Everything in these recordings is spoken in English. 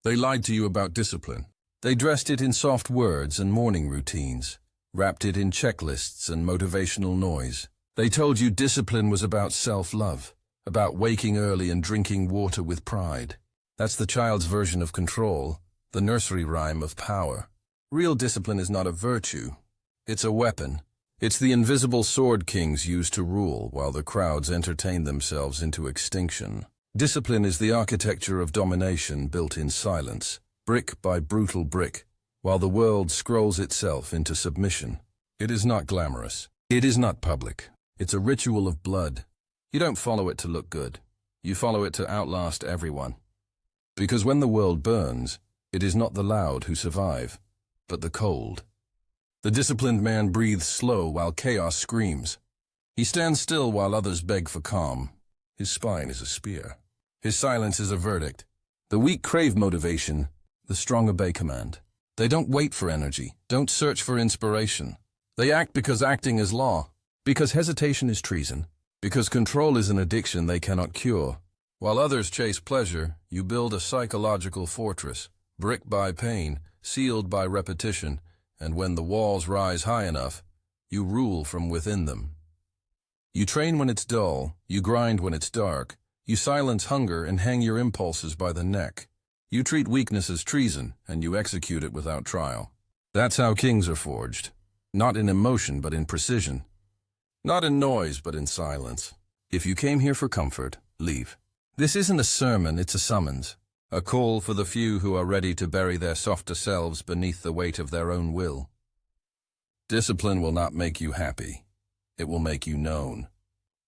They lied to you about discipline. They dressed it in soft words and morning routines, wrapped it in checklists and motivational noise. They told you discipline was about self-love, about waking early and drinking water with pride. That's the child's version of control, the nursery rhyme of power. Real discipline is not a virtue. It's a weapon. It's the invisible sword kings use to rule while the crowds entertain themselves into extinction. Discipline is the architecture of domination built in silence, brick by brutal brick, while the world scrolls itself into submission. It is not glamorous. It is not public. It's a ritual of blood. You don't follow it to look good. You follow it to outlast everyone. Because when the world burns, it is not the loud who survive, but the cold. The disciplined man breathes slow while chaos screams. He stands still while others beg for calm. His spine is a spear. His silence is a verdict. The weak crave motivation, the strong obey command. They don't wait for energy, don't search for inspiration. They act because acting is law, because hesitation is treason, because control is an addiction they cannot cure. While others chase pleasure, you build a psychological fortress, brick by pain, sealed by repetition, and when the walls rise high enough, you rule from within them. You train when it's dull, you grind when it's dark, you silence hunger and hang your impulses by the neck. You treat weakness as treason, and you execute it without trial. That's how kings are forged. Not in emotion, but in precision. Not in noise, but in silence. If you came here for comfort, leave. This isn't a sermon, it's a summons. A call for the few who are ready to bury their softer selves beneath the weight of their own will. Discipline will not make you happy. It will make you known.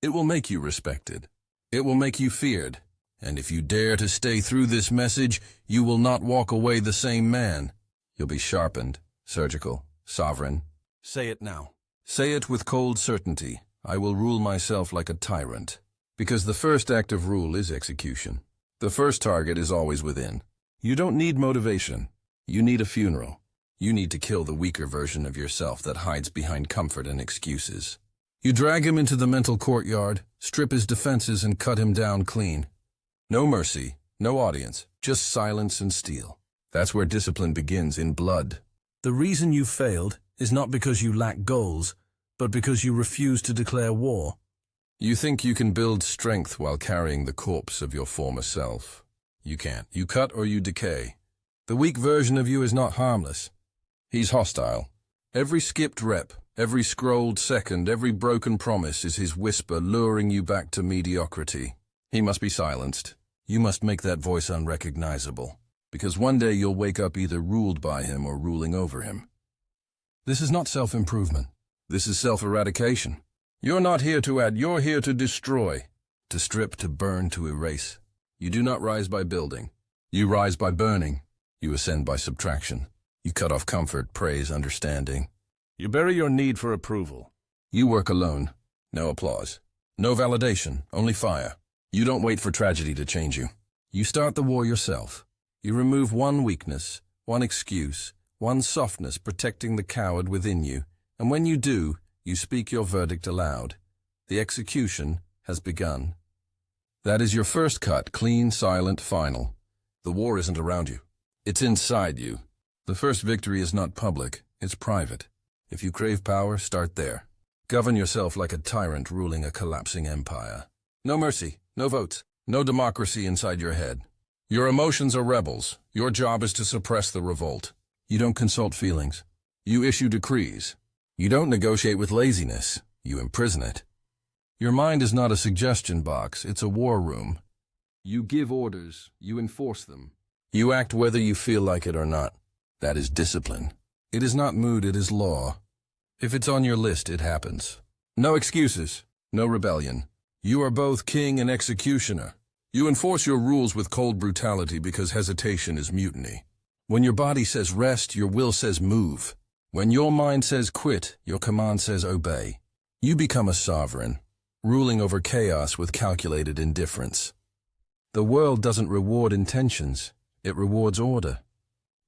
It will make you respected. It will make you feared. And if you dare to stay through this message, you will not walk away the same man. You'll be sharpened, surgical, sovereign. Say it now. Say it with cold certainty. I will rule myself like a tyrant. Because the first act of rule is execution. The first target is always within. You don't need motivation. You need a funeral. You need to kill the weaker version of yourself that hides behind comfort and excuses. You drag him into the mental courtyard, strip his defenses and cut him down clean. No mercy, no audience, just silence and steel. That's where discipline begins, in blood. The reason you failed is not because you lack goals, but because you refuse to declare war. You think you can build strength while carrying the corpse of your former self. You can't. You cut or you decay. The weak version of you is not harmless. He's hostile. Every skipped rep, every scrolled second, every broken promise is his whisper luring you back to mediocrity. He must be silenced. You must make that voice unrecognizable, because one day you'll wake up either ruled by him or ruling over him. This is not self-improvement. This is self-eradication. You're not here to add, you're here to destroy, to strip, to burn, to erase. You do not rise by building. You rise by burning. You ascend by subtraction. You cut off comfort, praise, understanding. You bury your need for approval. You work alone. No applause. No validation, only fire. You don't wait for tragedy to change you. You start the war yourself. You remove one weakness, one excuse, one softness protecting the coward within you. And when you do, you speak your verdict aloud. The execution has begun. That is your first cut, clean, silent, final. The war isn't around you. It's inside you. The first victory is not public, it's private. If you crave power, start there. Govern yourself like a tyrant ruling a collapsing empire. No mercy, no votes, no democracy inside your head. Your emotions are rebels. Your job is to suppress the revolt. You don't consult feelings. You issue decrees. You don't negotiate with laziness. You imprison it. Your mind is not a suggestion box, it's a war room. You give orders, you enforce them. You act whether you feel like it or not. That is discipline. It is not mood, it is law. If it's on your list, it happens. No excuses, no rebellion. You are both king and executioner. You enforce your rules with cold brutality because hesitation is mutiny. When your body says rest, your will says move. When your mind says quit, your command says obey. You become a sovereign, ruling over chaos with calculated indifference. The world doesn't reward intentions, it rewards order.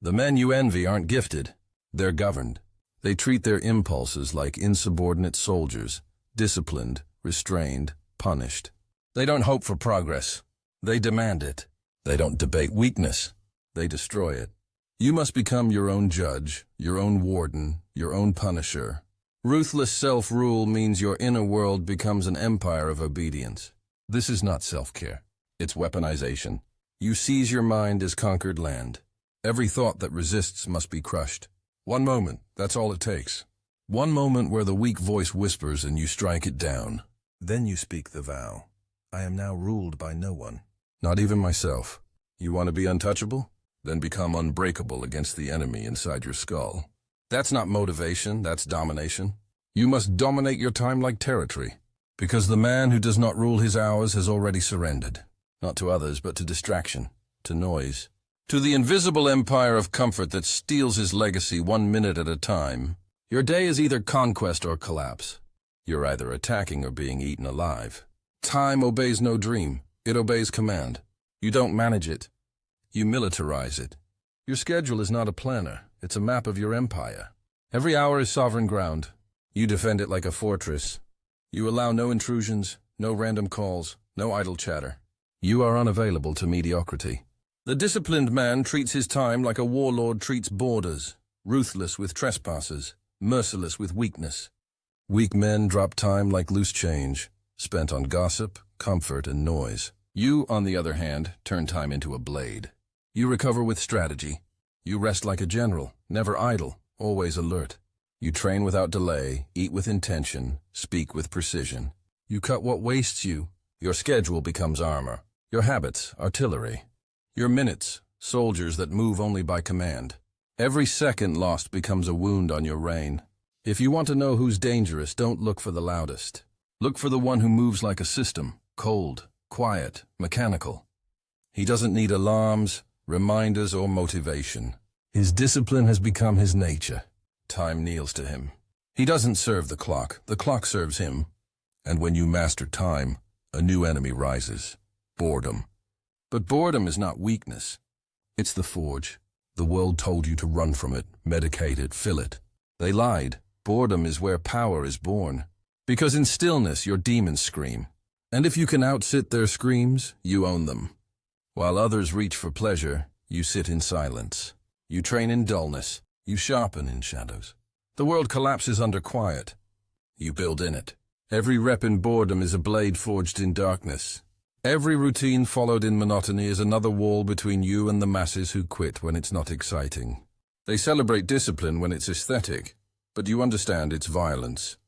The men you envy aren't gifted, they're governed. They treat their impulses like insubordinate soldiers, disciplined, restrained, punished. They don't hope for progress, they demand it. They don't debate weakness, they destroy it. You must become your own judge, your own warden, your own punisher. Ruthless self-rule means your inner world becomes an empire of obedience. This is not self-care. It's weaponization. You seize your mind as conquered land. Every thought that resists must be crushed. One moment, that's all it takes. One moment where the weak voice whispers and you strike it down. Then you speak the vow. I am now ruled by no one. Not even myself. You want to be untouchable? Then become unbreakable against the enemy inside your skull. That's not motivation, that's domination. You must dominate your time like territory, because the man who does not rule his hours has already surrendered, not to others but to distraction, to noise, to the invisible empire of comfort that steals his legacy 1 minute at a time. Your day is either conquest or collapse. You're either attacking or being eaten alive. Time obeys no dream, it obeys command. You don't manage it. You militarize it. Your schedule is not a planner, it's a map of your empire. Every hour is sovereign ground. You defend it like a fortress. You allow no intrusions, no random calls, no idle chatter. You are unavailable to mediocrity. The disciplined man treats his time like a warlord treats borders, ruthless with trespassers, merciless with weakness. Weak men drop time like loose change, spent on gossip, comfort, and noise. You, on the other hand, turn time into a blade. You recover with strategy. You rest like a general, never idle, always alert. You train without delay, eat with intention, speak with precision. You cut what wastes you. Your schedule becomes armor. Your habits, artillery. Your minutes, soldiers that move only by command. Every second lost becomes a wound on your reign. If you want to know who's dangerous, don't look for the loudest. Look for the one who moves like a system, cold, quiet, mechanical. He doesn't need alarms, reminders, or motivation. His discipline has become his nature. Time kneels to him. He doesn't serve the clock serves him. And when you master time, a new enemy rises. Boredom. But boredom is not weakness. It's the forge. The world told you to run from it, medicate it, fill it. They lied. Boredom is where power is born. Because in stillness your demons scream. And if you can outsit their screams, you own them. While others reach for pleasure, you sit in silence. You train in dullness. You sharpen in shadows. The world collapses under quiet. You build in it. Every rep in boredom is a blade forged in darkness. Every routine followed in monotony is another wall between you and the masses who quit when it's not exciting. They celebrate discipline when it's aesthetic, but you understand it's violence.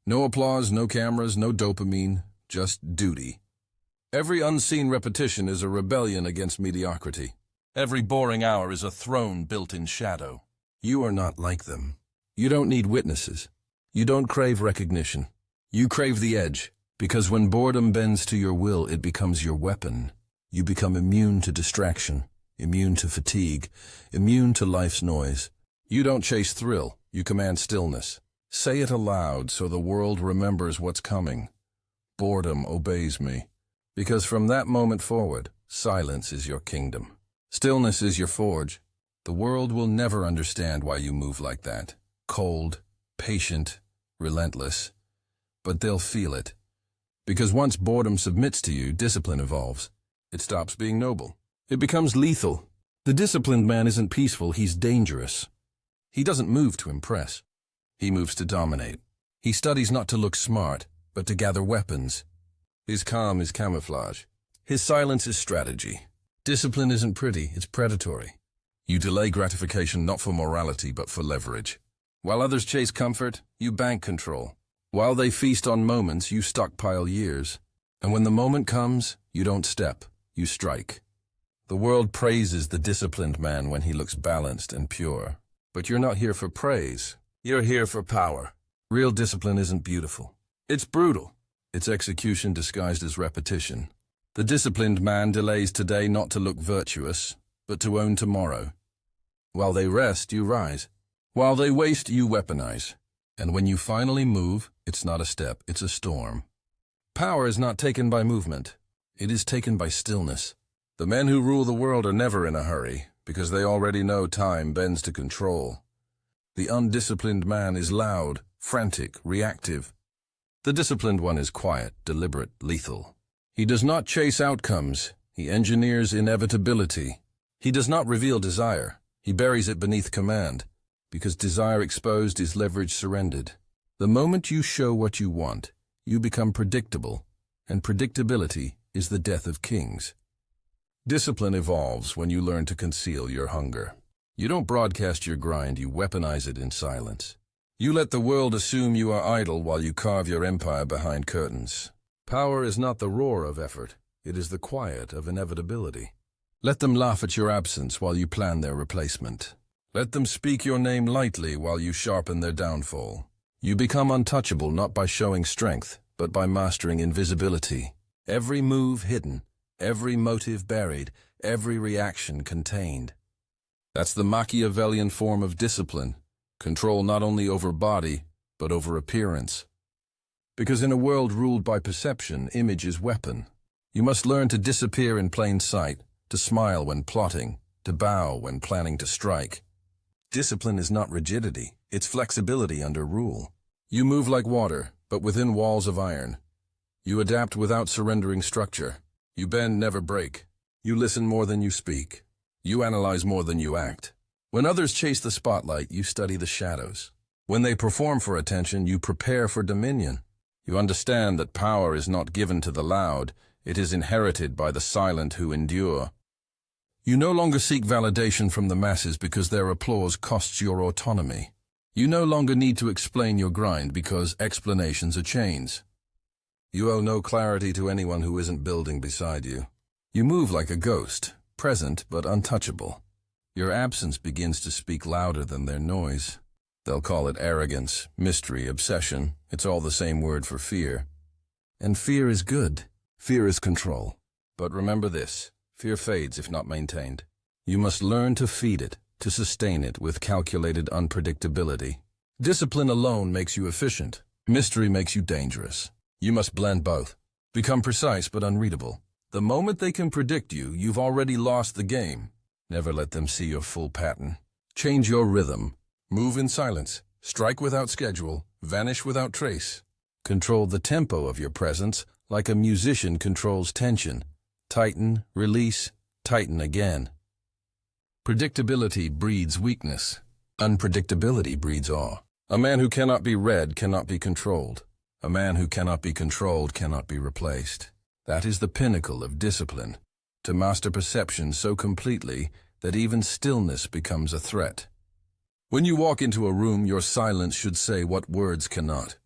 No applause, no cameras, no dopamine, just duty. Every unseen repetition is a rebellion against mediocrity. Every boring hour is a throne built in shadow. You are not like them. You don't need witnesses. You don't crave recognition. You crave the edge, because when boredom bends to your will, it becomes your weapon. You become immune to distraction, immune to fatigue, immune to life's noise. You don't chase thrill, you command stillness. Say it aloud so the world remembers what's coming. Boredom obeys me, because from that moment forward, silence is your kingdom. Stillness is your forge. The world will never understand why you move like that. Cold, patient, relentless. But they'll feel it. Because once boredom submits to you, discipline evolves. It stops being noble. It becomes lethal. The disciplined man isn't peaceful, he's dangerous. He doesn't move to impress. He moves to dominate. He studies not to look smart, but to gather weapons. His calm is camouflage. His silence is strategy. Discipline isn't pretty, it's predatory. You delay gratification not for morality, but for leverage. While others chase comfort, you bank control. While they feast on moments, you stockpile years. And when the moment comes, you don't step, you strike. The world praises the disciplined man when he looks balanced and pure. But you're not here for praise. You're here for power. Real discipline isn't beautiful. It's brutal. It's execution disguised as repetition. The disciplined man delays today not to look virtuous, but to own tomorrow. While they rest, you rise. While they waste, you weaponize. And when you finally move, it's not a step, it's a storm. Power is not taken by movement. It is taken by stillness. The men who rule the world are never in a hurry, because they already know time bends to control. The undisciplined man is loud, frantic, reactive. The disciplined one is quiet, deliberate, lethal. He does not chase outcomes, he engineers inevitability. He does not reveal desire. He buries it beneath command, because desire exposed is leverage surrendered. The moment you show what you want, you become predictable, and predictability is the death of kings. Discipline evolves when you learn to conceal your hunger. You don't broadcast your grind, you weaponize it in silence. You let the world assume you are idle while you carve your empire behind curtains. Power is not the roar of effort, it is the quiet of inevitability. Let them laugh at your absence while you plan their replacement. Let them speak your name lightly while you sharpen their downfall. You become untouchable not by showing strength, but by mastering invisibility. Every move hidden, every motive buried, every reaction contained. That's the Machiavellian form of discipline. Control not only over body, but over appearance. Because in a world ruled by perception, image is weapon. You must learn to disappear in plain sight, to smile when plotting, to bow when planning to strike. Discipline is not rigidity, it's flexibility under rule. You move like water, but within walls of iron. You adapt without surrendering structure. You bend, never break. You listen more than you speak. You analyze more than you act. When others chase the spotlight, you study the shadows. When they perform for attention, you prepare for dominion. You understand that power is not given to the loud, it is inherited by the silent who endure. You no longer seek validation from the masses because their applause costs your autonomy. You no longer need to explain your grind because explanations are chains. You owe no clarity to anyone who isn't building beside you. You move like a ghost, present but untouchable. Your absence begins to speak louder than their noise. They'll call it arrogance, mystery, obsession. It's all the same word for fear. And fear is good. Fear is control. But remember this. Fear fades if not maintained. You must learn to feed it, to sustain it with calculated unpredictability. Discipline alone makes you efficient. Mystery makes you dangerous. You must blend both. Become precise but unreadable. The moment they can predict you, you've already lost the game. Never let them see your full pattern. Change your rhythm. Move in silence. Strike without schedule. Vanish without trace. Control the tempo of your presence like a musician controls tension. Tighten, release, tighten again. Predictability breeds weakness. Unpredictability breeds awe. A man who cannot be read cannot be controlled. A man who cannot be controlled cannot be replaced. That is the pinnacle of discipline, to master perception so completely that even stillness becomes a threat. When you walk into a room, your silence should say what words cannot.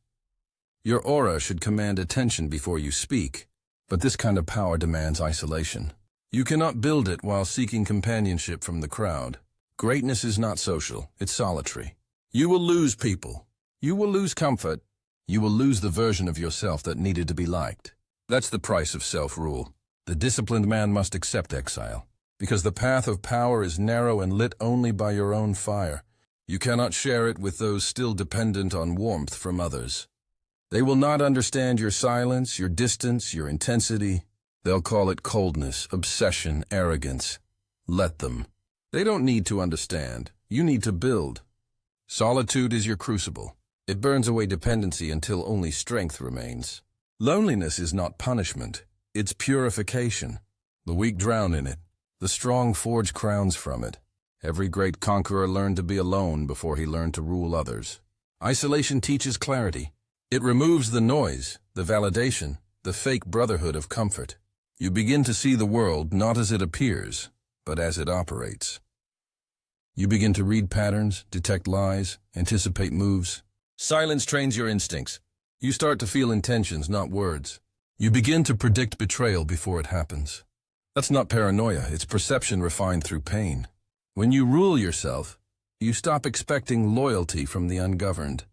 Your aura should command attention before you speak. But this kind of power demands isolation. You cannot build it while seeking companionship from the crowd. Greatness is not social, it's solitary. You will lose people. You will lose comfort. You will lose the version of yourself that needed to be liked. That's the price of self-rule. The disciplined man must accept exile, because the path of power is narrow and lit only by your own fire. You cannot share it with those still dependent on warmth from others. They will not understand your silence, your distance, your intensity. They'll call it coldness, obsession, arrogance. Let them. They don't need to understand. You need to build. Solitude is your crucible. It burns away dependency until only strength remains. Loneliness is not punishment. It's purification. The weak drown in it. The strong forge crowns from it. Every great conqueror learned to be alone before he learned to rule others. Isolation teaches clarity. It removes the noise, the validation, the fake brotherhood of comfort. You begin to see the world not as it appears, but as it operates. You begin to read patterns, detect lies, anticipate moves. Silence trains your instincts. You start to feel intentions, not words. You begin to predict betrayal before it happens. That's not paranoia, it's perception refined through pain. When you rule yourself, you stop expecting loyalty from the ungoverned.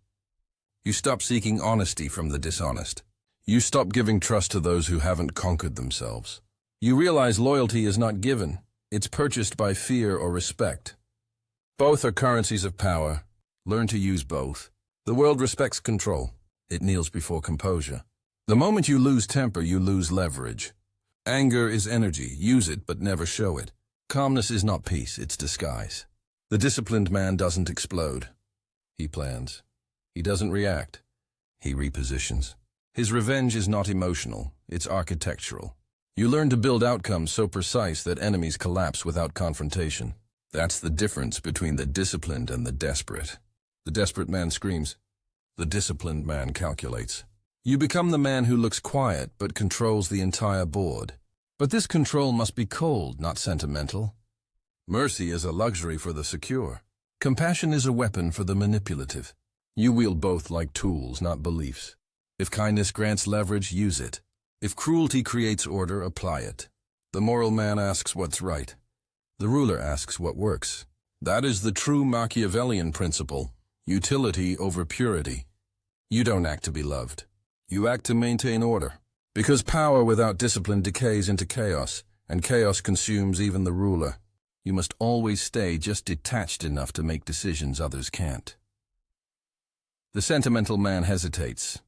You stop seeking honesty from the dishonest. You stop giving trust to those who haven't conquered themselves. You realize loyalty is not given, it's purchased by fear or respect. Both are currencies of power. Learn to use both. The world respects control. It kneels before composure. The moment you lose temper, you lose leverage. Anger is energy. Use it, but never show it. Calmness is not peace, it's disguise. The disciplined man doesn't explode. He plans. He doesn't react. He repositions. His revenge is not emotional, it's architectural. You learn to build outcomes so precise that enemies collapse without confrontation. That's the difference between the disciplined and the desperate. The desperate man screams. The disciplined man calculates. You become the man who looks quiet but controls the entire board. But this control must be cold, not sentimental. Mercy is a luxury for the secure. Compassion is a weapon for the manipulative. You wield both like tools, not beliefs. If kindness grants leverage, use it. If cruelty creates order, apply it. The moral man asks what's right. The ruler asks what works. That is the true Machiavellian principle, utility over purity. You don't act to be loved. You act to maintain order. Because power without discipline decays into chaos, and chaos consumes even the ruler. You must always stay just detached enough to make decisions others can't. The sentimental man hesitates.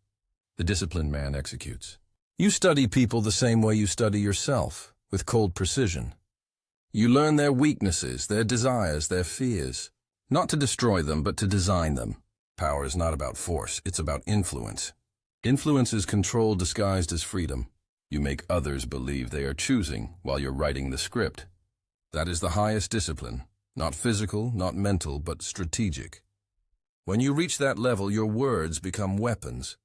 The disciplined man executes. You study people the same way you study yourself, with cold precision. You learn their weaknesses, their desires, their fears. Not to destroy them, but to design them. Power is not about force, it's about influence. Influence is control disguised as freedom. You make others believe they are choosing while you're writing the script. That is the highest discipline. Not physical, not mental, but strategic. When you reach that level, your words become weapons.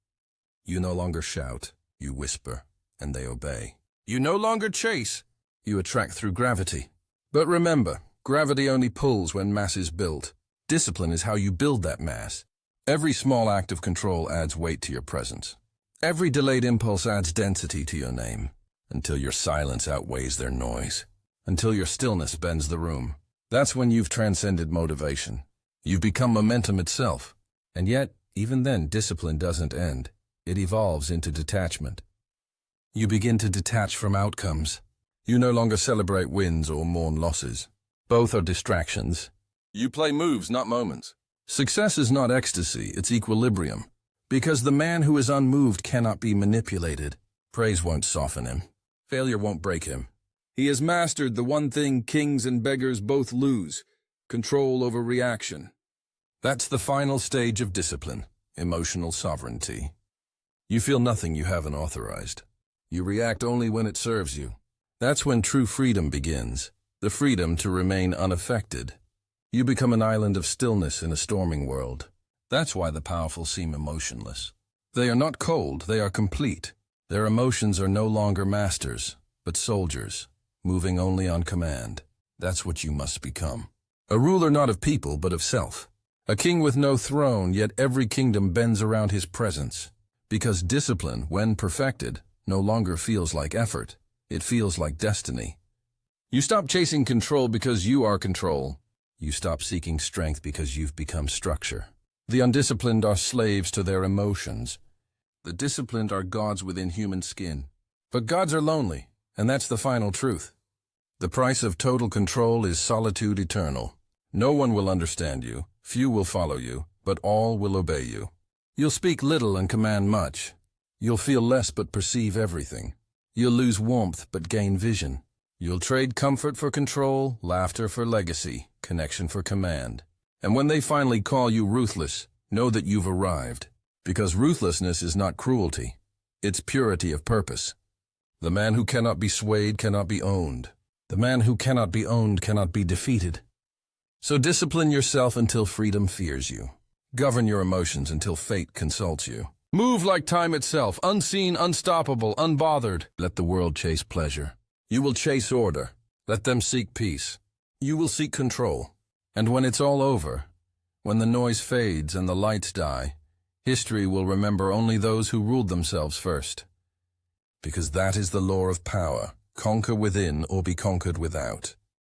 You no longer shout, you whisper, and they obey. You no longer chase, you attract through gravity. But remember, gravity only pulls when mass is built. Discipline is how you build that mass. Every small act of control adds weight to your presence. Every delayed impulse adds density to your name, until your silence outweighs their noise, until your stillness bends the room. That's when you've transcended motivation. You've become momentum itself. And yet, even then, discipline doesn't end. It evolves into detachment. You begin to detach from outcomes. You no longer celebrate wins or mourn losses. Both are distractions. You play moves, not moments. Success is not ecstasy, it's equilibrium. Because the man who is unmoved cannot be manipulated. Praise won't soften him. Failure won't break him. He has mastered the one thing kings and beggars both lose: control over reaction. That's the final stage of discipline, emotional sovereignty. You feel nothing you haven't authorized. You react only when it serves you. That's when true freedom begins, the freedom to remain unaffected. You become an island of stillness in a storming world. That's why the powerful seem emotionless. They are not cold, they are complete. Their emotions are no longer masters, but soldiers, moving only on command. That's what you must become. A ruler not of people, but of self. A king with no throne, yet every kingdom bends around his presence. Because discipline, when perfected, no longer feels like effort. It feels like destiny. You stop chasing control because you are control. You stop seeking strength because you've become structure. The undisciplined are slaves to their emotions. The disciplined are gods within human skin. But gods are lonely, and that's the final truth. The price of total control is solitude eternal. No one will understand you, few will follow you, but all will obey you. You'll speak little and command much. You'll feel less but perceive everything. You'll lose warmth but gain vision. You'll trade comfort for control, laughter for legacy, connection for command. And when they finally call you ruthless, know that you've arrived. Because ruthlessness is not cruelty. It's purity of purpose. The man who cannot be swayed cannot be owned. The man who cannot be owned cannot be defeated. So discipline yourself until freedom fears you. Govern your emotions until fate consults you. Move like time itself, unseen, unstoppable, unbothered. Let the world chase pleasure. You will chase order. Let them seek peace. You will seek control. And when it's all over, when the noise fades and the lights die, history will remember only those who ruled themselves first. Because that is the law of power. Conquer within or be conquered without.